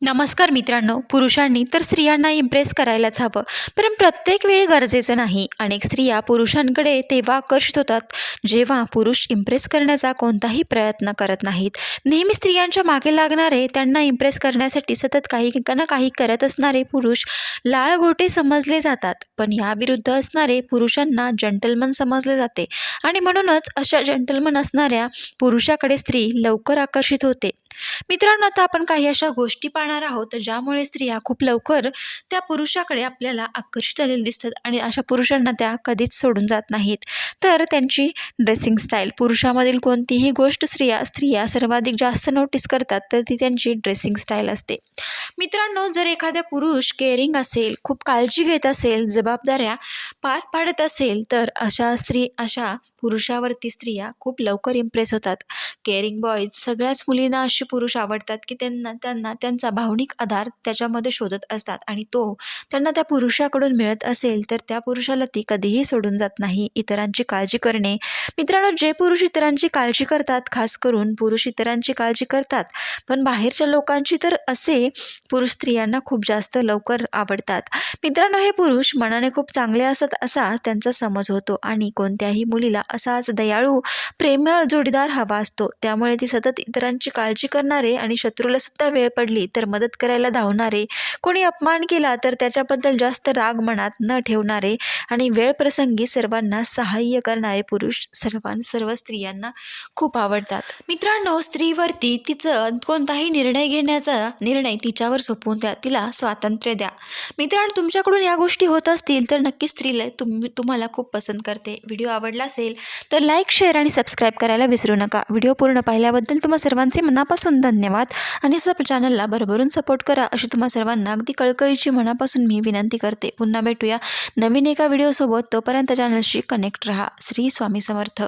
नमस्कार मित्रांनो, पुरुषांनी तर स्त्रियांना इम्प्रेस करायलाच हवं, पण प्रत्येक वेळी गरजेचं नाही. अनेक स्त्रिया पुरुषांकडे तेव्हा आकर्षित होतात जेव्हा पुरुष इम्प्रेस करण्याचा कोणताही प्रयत्न करत नाहीत. नेहमी स्त्रियांच्या मागे लागणारे, त्यांना इम्प्रेस करण्यासाठी सतत काही ना काही करत असणारे पुरुष लाळघोटे समजले जातात. पण याविरुद्ध असणारे पुरुषांना जंटलमन समजले जाते आणि म्हणूनच अशा जंटलमन असणाऱ्या पुरुषाकडे स्त्री लवकर आकर्षित होते. मित्रांनो, आता आपण काही अशा गोष्टी पाहणार आहोत ज्यामुळे स्त्रिया खूप लवकर त्या पुरुषाकडे आपल्याला आकर्षित झालेल्या दिसतात आणि अशा पुरुषांना त्या कधीच सोडून जात नाहीत. तर त्यांची ड्रेसिंग स्टाईल, पुरुषामधील कोणतीही गोष्ट स्त्रिया स्त्रिया सर्वाधिक जास्त नोटीस करतात तर ती त्यांची ड्रेसिंग स्टाईल असते. मित्रांनो, जर एखादा पुरुष केअरिंग असेल, खूप काळजी घेत असेल, जबाबदाऱ्या पार पाडत असेल तर अशा पुरुषावरती स्त्रिया खूप लवकर इम्प्रेस होतात. केअरिंग बॉयज, सगळ्याच मुलींना असे पुरुष आवडतात की त्यांना त्यांना त्यांचा भावनिक आधार त्याच्यामध्ये शोधत असतात आणि तो त्यांना त्या पुरुषाकडून मिळत असेल तर त्या पुरुषाला ती कधीही सोडून जात नाही. इतरांची काळजी करणे. मित्रांनो, जे पुरुष इतरांची काळजी करतात, खास करून पुरुष इतरांची काळजी करतात पण बाहेरच्या लोकांची, तर असे पुरुष स्त्रियांना खूप जास्त लवकर आवडतात. मित्रांनो, हे पुरुष मनाने खूप चांगले असत असा त्यांचा समज होतो आणि कोणत्याही मुलीला असाच दयाळू, प्रेमळ जोडीदार हवा असतो. त्यामुळे ती सतत इतरांची काळजी करणारे आणि शत्रूला सुद्धा वेळ पडली तर मदत करायला धावणारे, कोणी अपमान केला तर त्याच्याबद्दल जास्त राग मनात न ठेवणारे आणि वेळ प्रसंगी सर्वांना सहाय्य करणारे पुरुष सर्व स्त्रियांना खूप आवडतात. मित्रांनो, स्त्रीवरती तिचं कोणताही निर्णय घेण्याचा निर्णय तिच्यावर सोपवून द्या, तिला स्वातंत्र्य द्या. मित्रांनो, तुमच्याकडून या गोष्टी होत असतील तर नक्की स्त्रीला तुम्हाला खूप पसंत करते. व्हिडिओ आवडला असेल तर लाईक, शेअर आणि सबस्क्राईब करायला विसरू नका. व्हिडिओ पूर्ण पाहिल्याबद्दल तुम्हा सर्वांचे मनापासून धन्यवाद आणि चॅनलला भरभरून सपोर्ट करा अशी तुम्हा सर्वांना अगदी कळकळीची मनापासून मी विनंती करते. पुन्हा भेटूया नवीन एका व्हिडिओसोबत. तोपर्यंत चॅनलशी कनेक्ट रहा. श्री स्वामी समर्थ.